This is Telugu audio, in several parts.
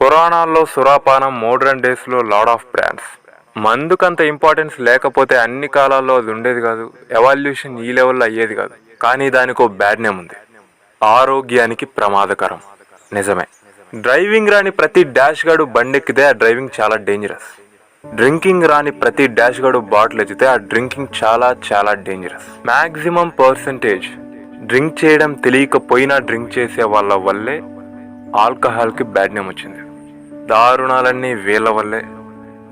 పురాణాల్లో సురాపానం, మోడ్రన్ డేస్లో లార్డ్ ఆఫ్ బ్రాండ్స్. మందుకంత ఇంపార్టెన్స్ లేకపోతే అన్ని కాలాల్లో అది ఉండేది కాదు, ఎవాల్యూషన్ ఈ లెవెల్లో అయ్యేది కాదు. కానీ దానికి ఒక బ్యాడ్ నేమ్ ఉంది, ఆరోగ్యానికి ప్రమాదకరం. నిజమే, డ్రైవింగ్ రాని ప్రతి డాష్ గాడు బండెక్కితే ఆ డ్రైవింగ్ చాలా డేంజరస్. డ్రింకింగ్ రాని ప్రతి డాష్ గాడు బాటిల్ ఎత్తితే ఆ డ్రింకింగ్ చాలా చాలా డేంజరస్. మ్యాక్సిమం పర్సంటేజ్ డ్రింక్ చేయడం తెలియకపోయినా డ్రింక్ చేసే వాళ్ళ వల్లే ఆల్కహాల్కి బ్యాడ్ నేమ్ వచ్చింది. దారుణాలన్నీ వీళ్ళ వల్లే.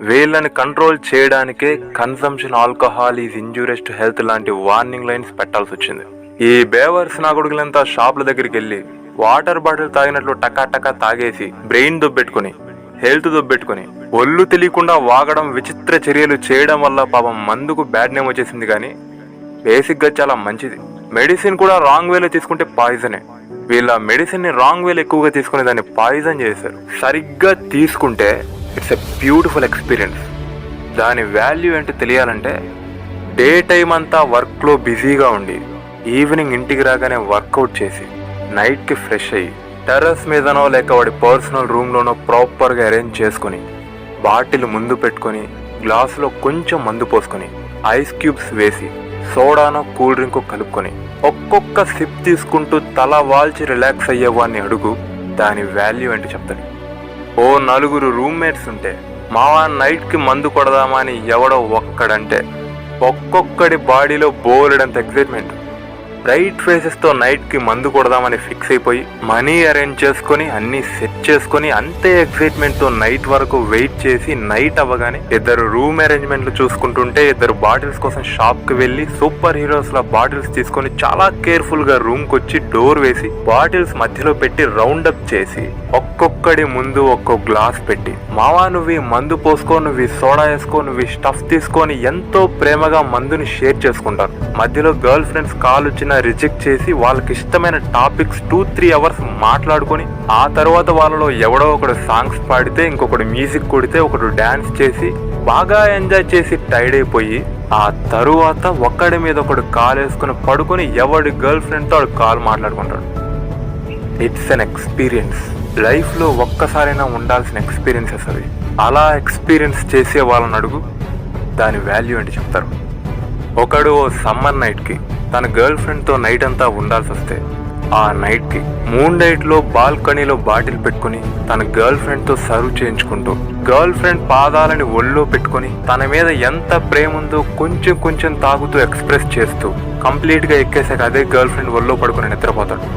వీళ్ళని కంట్రోల్ చేయడానికే consumption alcohol is injurious to health లాంటి వార్నింగ్ లైన్స్ పెట్టాల్సి వచ్చింది. ఈ బేవర్స్ నా కొడుకులంతా షాపుల దగ్గరికి వెళ్ళి వాటర్ బాటిల్ తాగినట్లు టకా టకా తాగేసి బ్రెయిన్ దొబ్బెట్టుకుని, హెల్త్ దొబ్బెట్టుకుని, ఒళ్ళు తెలియకుండా వాగడం, విచిత్ర చర్యలు చేయడం వల్ల పాపం మందుకు బ్యాడ్ నేమ్ వచ్చేసింది. కానీ బేసిక్గా చాలా మంచిది. మెడిసిన్ కూడా రాంగ్ వేలో తీసుకుంటే పాయిజనే. వీళ్ళ మెడిసిన్ని రాంగ్ వేలో ఎక్కువగా తీసుకుని దాన్ని పాయిజన్ చేశారు. సరిగ్గా తీసుకుంటే ఇట్స్ ఎ బ్యూటిఫుల్ ఎక్స్పీరియన్స్. దాని వాల్యూ ఏంటో తెలియాలంటే డే టైం అంతా వర్క్లో బిజీగా ఉండి ఈవినింగ్ ఇంటికి రాగానే వర్కౌట్ చేసి నైట్కి ఫ్రెష్ అయ్యి టెర్రస్ మీదనో లేక వాడి పర్సనల్ రూమ్లోనో ప్రాపర్గా అరేంజ్ చేసుకుని బాటిల్ ముందు పెట్టుకొని గ్లాసులో కొంచెం మందు పోసుకొని ఐస్ క్యూబ్స్ వేసి సోడానో కూల్ డ్రింక్ కలుపుకొని ఒక్కొక్క సిప్ తీసుకుంటూ తల వాల్చి రిలాక్స్ అయ్యేవాడిని అడుగు, దాని వాల్యూ ఏంటి చెప్తాను. ఓ నలుగురు రూమ్మేట్స్ ఉంటే మావా నైట్కి మందు కొడదామా అని ఎవడో ఒక్కడంటే ఒక్కొక్కడి బాడీలో బోలెడంత ఎక్సైట్మెంట్. బ్రైట్ ఫేసెస్తో నైట్కి మందు కొడదామని ఫిక్స్ అయిపోయి మనీ అరేంజ్ చేసుకొని అన్నీ సెట్ చేసుకొని అంతే ఎక్సైట్మెంట్తో నైట్ వరకు వెయిట్ చేసి నైట్ అవ్వగానే ఇద్దరు రూమ్ అరేంజ్మెంట్లు చూసుకుంటుంటే ఇద్దరు బాటిల్స్ కోసం షాప్కి వెళ్ళి సూపర్ హీరోస్ల బాటిల్స్ తీసుకొని చాలా కేర్ఫుల్గా రూమ్కి వచ్చి డోర్ వేసి బాటిల్స్ మధ్యలో పెట్టి రౌండ్ అప్ చేసి ఒక్కొక్కడి ముందు ఒక్కొక్క గ్లాస్ పెట్టి మావా నువ్వు మందు పోసుకో, నువ్వు సోడా వేసుకో, నువ్వు స్టఫ్ తీసుకొని ఎంతో ప్రేమగా మందుని షేర్ చేసుకుంటారు. మధ్యలో గర్ల్ ఫ్రెండ్స్ కాల్ వచ్చిన రిజెక్ట్ చేసి వాళ్ళకి ఇష్టమైన టాపిక్స్ 2-3 అవర్స్ మాట్లాడుకొని ఆ తర్వాత వాళ్ళలో ఎవడో ఒకడు సాంగ్స్ పాడితే, ఇంకొకడు మ్యూజిక్ కొడితే, ఒకడు డాన్స్ చేసి బాగా ఎంజాయ్ చేసి టైర్డ్ అయిపోయి ఆ తరువాత ఒక్కడి మీద ఒకడు కాల్ వేసుకుని పడుకొని ఎవడి గర్ల్ ఫ్రెండ్తో వాడు కాల్ మాట్లాడుకుంటాడు. It's an experience. లైఫ్లో ఒక్కసారైనా ఉండాల్సిన ఎక్స్పీరియన్సెస్ అవి. అలా ఎక్స్పీరియన్స్ చేసే వాళ్ళని అడుగు, దాని వాల్యూ ఏంటి చెప్తారు. ఒకడు ఓ సమ్మర్ నైట్కి తన గర్ల్ ఫ్రెండ్తో నైట్ అంతా ఉండాల్సి వస్తే ఆ నైట్కి మూన్ నైట్లో బాల్కనీలో బాటిల్ పెట్టుకుని తన గర్ల్ ఫ్రెండ్తో సర్వ్ చేయించుకుంటూ గర్ల్ ఫ్రెండ్ పాదాలని ఒళ్ళో పెట్టుకుని తన మీద ఎంత ప్రేమ ఉందో కొంచెం కొంచెం తాగుతూ ఎక్స్ప్రెస్ చేస్తూ కంప్లీట్గా ఎక్కేసాక అదే గర్ల్ ఫ్రెండ్ ఒళ్ళో పడుకుని నిద్రపోతాడు.